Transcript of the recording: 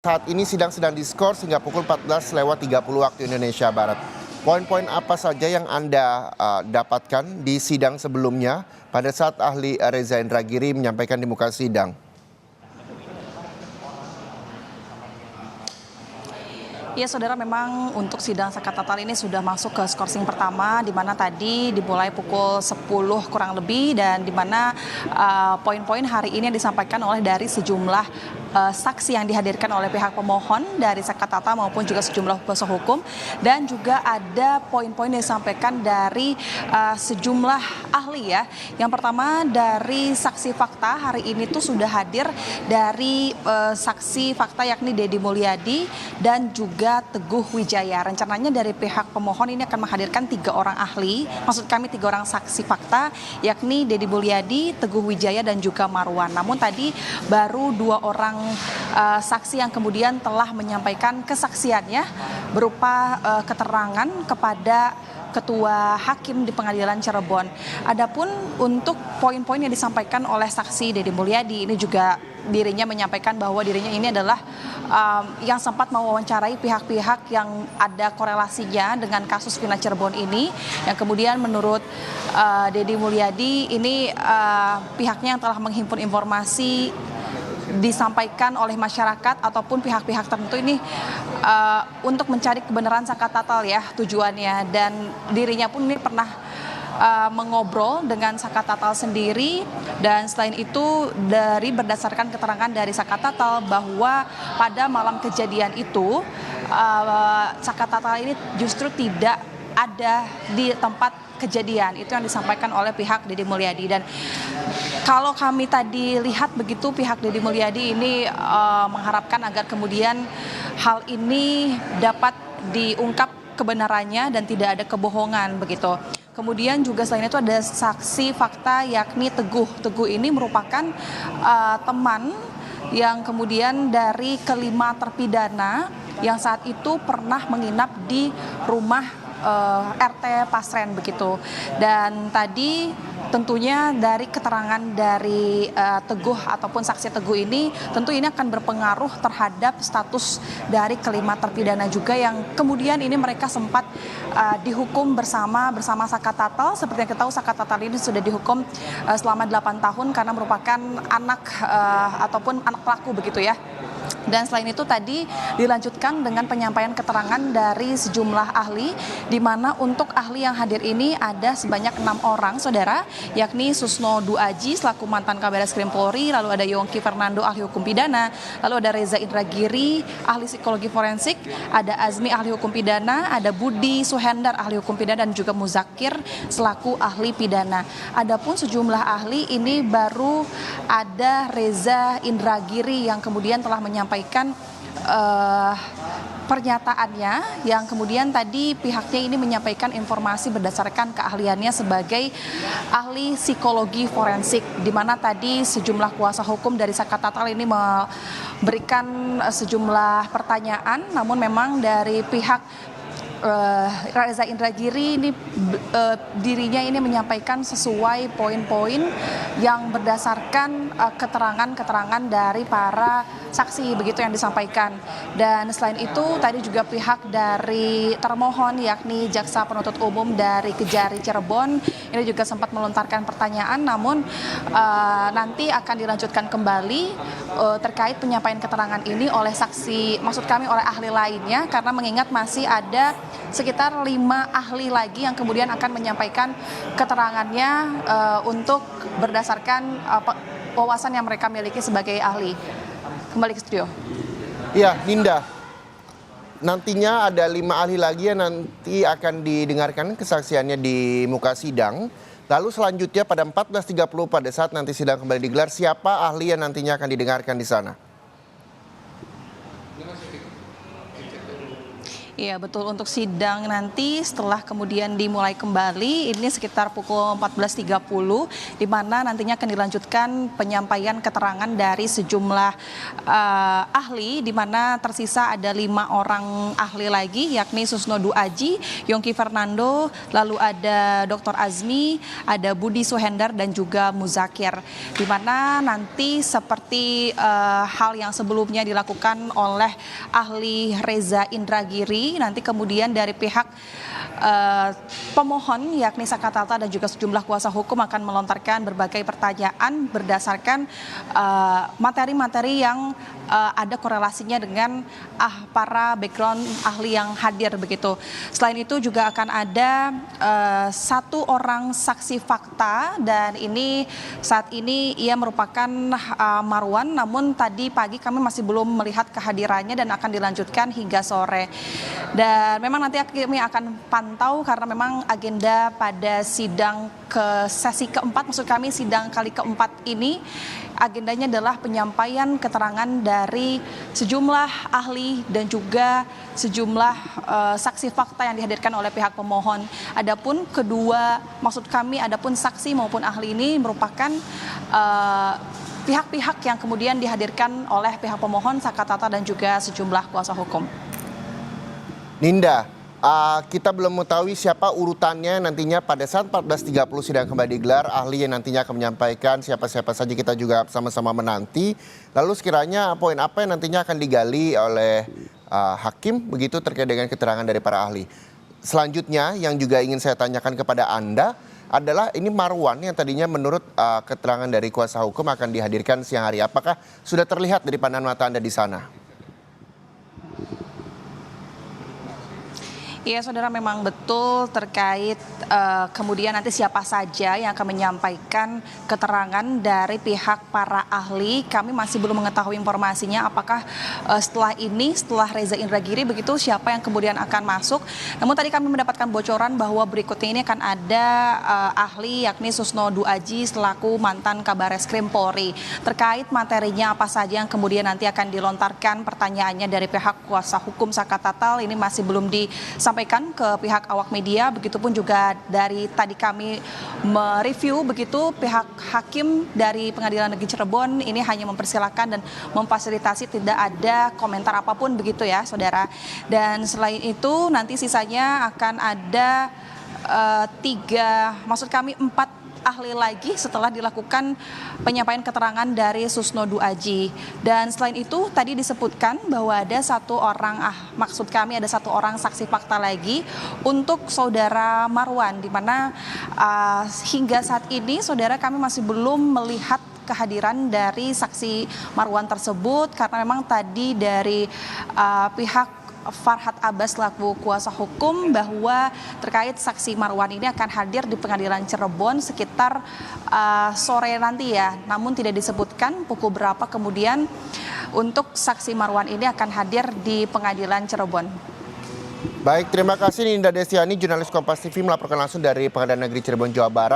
saat ini sidang sedang diskors hingga pukul 14.30 waktu Indonesia Barat. Poin-poin apa saja yang Anda dapatkan di sidang sebelumnya pada saat ahli Reza Indragiri menyampaikan di muka sidang? Ya, saudara, memang untuk sidang sengketa total ini sudah masuk ke skorsing pertama, di mana tadi dimulai pukul 10 kurang lebih, dan di mana poin-poin hari ini yang disampaikan oleh dari sejumlah saksi yang dihadirkan oleh pihak pemohon dari sengketa total maupun juga sejumlah kuasa hukum, dan juga ada poin-poin yang disampaikan dari sejumlah ahli ya. Yang pertama dari saksi fakta hari ini tuh sudah hadir dari saksi fakta yakni Deddy Mulyadi dan juga Teguh Wijaya. Rencananya dari pihak pemohon ini akan menghadirkan 3 orang ahli, maksud kami 3 orang saksi fakta, yakni Deddy Mulyadi, Teguh Wijaya dan juga Marwan. Namun tadi baru 2 orang saksi yang kemudian telah menyampaikan kesaksiannya berupa keterangan kepada Ketua Hakim di Pengadilan Cirebon. Adapun untuk poin-poin yang disampaikan oleh saksi Deddy Mulyadi, ini juga dirinya menyampaikan bahwa dirinya ini adalah yang sempat mewawancarai pihak-pihak yang ada korelasinya dengan kasus Vina Cirebon ini, yang kemudian menurut Deddy Mulyadi ini pihaknya yang telah menghimpun informasi disampaikan oleh masyarakat ataupun pihak-pihak tertentu ini untuk mencari kebenaran sengketa total ya tujuannya, dan dirinya pun ini pernah mengobrol dengan sengketa total sendiri, dan selain itu dari berdasarkan keterangan dari sengketa total bahwa pada malam kejadian itu sengketa total ini justru tidak ada di tempat kejadian. Itu yang disampaikan oleh pihak Deddy Mulyadi, dan kalau kami tadi lihat begitu, pihak Deddy Mulyadi ini mengharapkan agar kemudian hal ini dapat diungkap kebenarannya dan tidak ada kebohongan begitu. Kemudian juga selain itu ada saksi fakta yakni Teguh. Teguh ini merupakan teman yang kemudian dari kelima terpidana yang saat itu pernah menginap di rumah RT Pasren begitu. Dan tadi tentunya dari keterangan dari Teguh ataupun saksi Teguh ini, tentu ini akan berpengaruh terhadap status dari kelima terpidana juga yang kemudian ini mereka sempat dihukum bersama sengketa total. Seperti yang kita tahu, sengketa total ini sudah dihukum selama 8 tahun karena merupakan anak ataupun anak pelaku begitu ya. Dan selain itu tadi dilanjutkan dengan penyampaian keterangan dari sejumlah ahli, di mana untuk ahli yang hadir ini ada sebanyak 6 orang, saudara, yakni Susno Duaji selaku mantan Kabaris-Krim Polri, lalu ada Yongki Fernando ahli hukum pidana, lalu ada Reza Indragiri ahli psikologi forensik, ada Azmi ahli hukum pidana, ada Budi Suhendar ahli hukum pidana, dan juga Muzakir selaku ahli pidana. Adapun sejumlah ahli ini baru ada Reza Indragiri yang kemudian telah menyampaikan pernyataannya, yang kemudian tadi pihaknya ini menyampaikan informasi berdasarkan keahliannya sebagai ahli psikologi forensik, di mana tadi sejumlah kuasa hukum dari sengketa total ini memberikan sejumlah pertanyaan, namun memang dari pihak Reza Indragiri ini dirinya ini menyampaikan sesuai poin-poin yang berdasarkan keterangan-keterangan dari para saksi begitu yang disampaikan. Dan selain itu tadi juga pihak dari termohon yakni Jaksa Penuntut Umum dari Kejari Cirebon ini juga sempat melontarkan pertanyaan, namun nanti akan dilanjutkan kembali terkait penyampaian keterangan ini oleh saksi, maksud kami oleh ahli lainnya, karena mengingat masih ada sekitar 5 ahli lagi yang kemudian akan menyampaikan keterangannya untuk berdasarkan wawasan yang mereka miliki sebagai ahli. Kembali ke studio. Iya, Ninda. Nantinya ada 5 ahli lagi yang nanti akan didengarkan kesaksiannya di muka sidang. Lalu selanjutnya pada 14.30 pada saat nanti sidang kembali digelar, siapa ahli yang nantinya akan didengarkan di sana? Iya betul, untuk sidang nanti setelah kemudian dimulai kembali ini sekitar pukul 14.30 di mana nantinya akan dilanjutkan penyampaian keterangan dari sejumlah ahli di mana tersisa ada 5 orang ahli lagi yakni Susno Duaji, Yongki Fernando, lalu ada Dr. Azmi, ada Budi Suhendar dan juga Muzakir. Di mana nanti seperti hal yang sebelumnya dilakukan oleh ahli Reza Indragiri, nanti kemudian dari pihak pemohon yakni Sakatata dan juga sejumlah kuasa hukum akan melontarkan berbagai pertanyaan berdasarkan materi-materi yang ada korelasinya dengan para background ahli yang hadir begitu. Selain itu juga akan ada 1 orang saksi fakta dan ini saat ini ia merupakan Marwan, namun tadi pagi kami masih belum melihat kehadirannya dan akan dilanjutkan hingga sore. Dan memang nanti kami akan pantau karena memang agenda pada sidang ke sesi keempat, maksud kami sidang kali keempat ini agendanya adalah penyampaian keterangan dari sejumlah ahli dan juga sejumlah saksi fakta yang dihadirkan oleh pihak pemohon. Adapun adapun saksi maupun ahli ini merupakan pihak-pihak yang kemudian dihadirkan oleh pihak pemohon, Sakatata dan juga sejumlah kuasa hukum. Ninda, kita belum mengetahui siapa urutannya nantinya pada saat 14.30 sidang kembali digelar. Ahli yang nantinya akan menyampaikan siapa-siapa saja kita juga sama-sama menanti. Lalu sekiranya poin apa yang nantinya akan digali oleh hakim begitu terkait dengan keterangan dari para ahli. Selanjutnya yang juga ingin saya tanyakan kepada Anda adalah ini Marwan yang tadinya menurut keterangan dari kuasa hukum akan dihadirkan siang hari. Apakah sudah terlihat dari pandangan mata Anda di sana? Iya saudara, memang betul terkait kemudian nanti siapa saja yang akan menyampaikan keterangan dari pihak para ahli. Kami masih belum mengetahui informasinya apakah setelah Reza Indragiri begitu siapa yang kemudian akan masuk. Namun tadi kami mendapatkan bocoran bahwa berikutnya ini akan ada ahli yakni Susno Duaji selaku mantan Kabareskrim Polri. Terkait materinya apa saja yang kemudian nanti akan dilontarkan pertanyaannya dari pihak kuasa hukum Sakatatal ini masih belum disampaikan ke pihak awak media, begitupun juga dari tadi kami mereview begitu pihak hakim dari Pengadilan Negeri Cirebon ini hanya mempersilahkan dan memfasilitasi tidak ada komentar apapun begitu ya saudara. Dan selain itu nanti sisanya akan ada 4 ahli lagi setelah dilakukan penyampaian keterangan dari Susno Duaji. Dan selain itu tadi disebutkan bahwa ada 1 orang ada 1 orang saksi fakta lagi untuk saudara Marwan, di mana hingga saat ini saudara kami masih belum melihat kehadiran dari saksi Marwan tersebut karena memang tadi dari pihak Farhad Abbas selaku kuasa hukum bahwa terkait saksi Marwan ini akan hadir di Pengadilan Cirebon sekitar sore nanti ya. Namun tidak disebutkan pukul berapa kemudian untuk saksi Marwan ini akan hadir di Pengadilan Cirebon. Baik, terima kasih Ninda Destiani, jurnalis Kompas TV melaporkan langsung dari Pengadilan Negeri Cirebon, Jawa Barat.